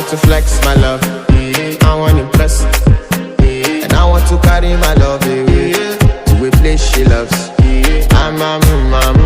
want to flex my love, I want to impress, and I want to carry my love away to a place she loves. I'm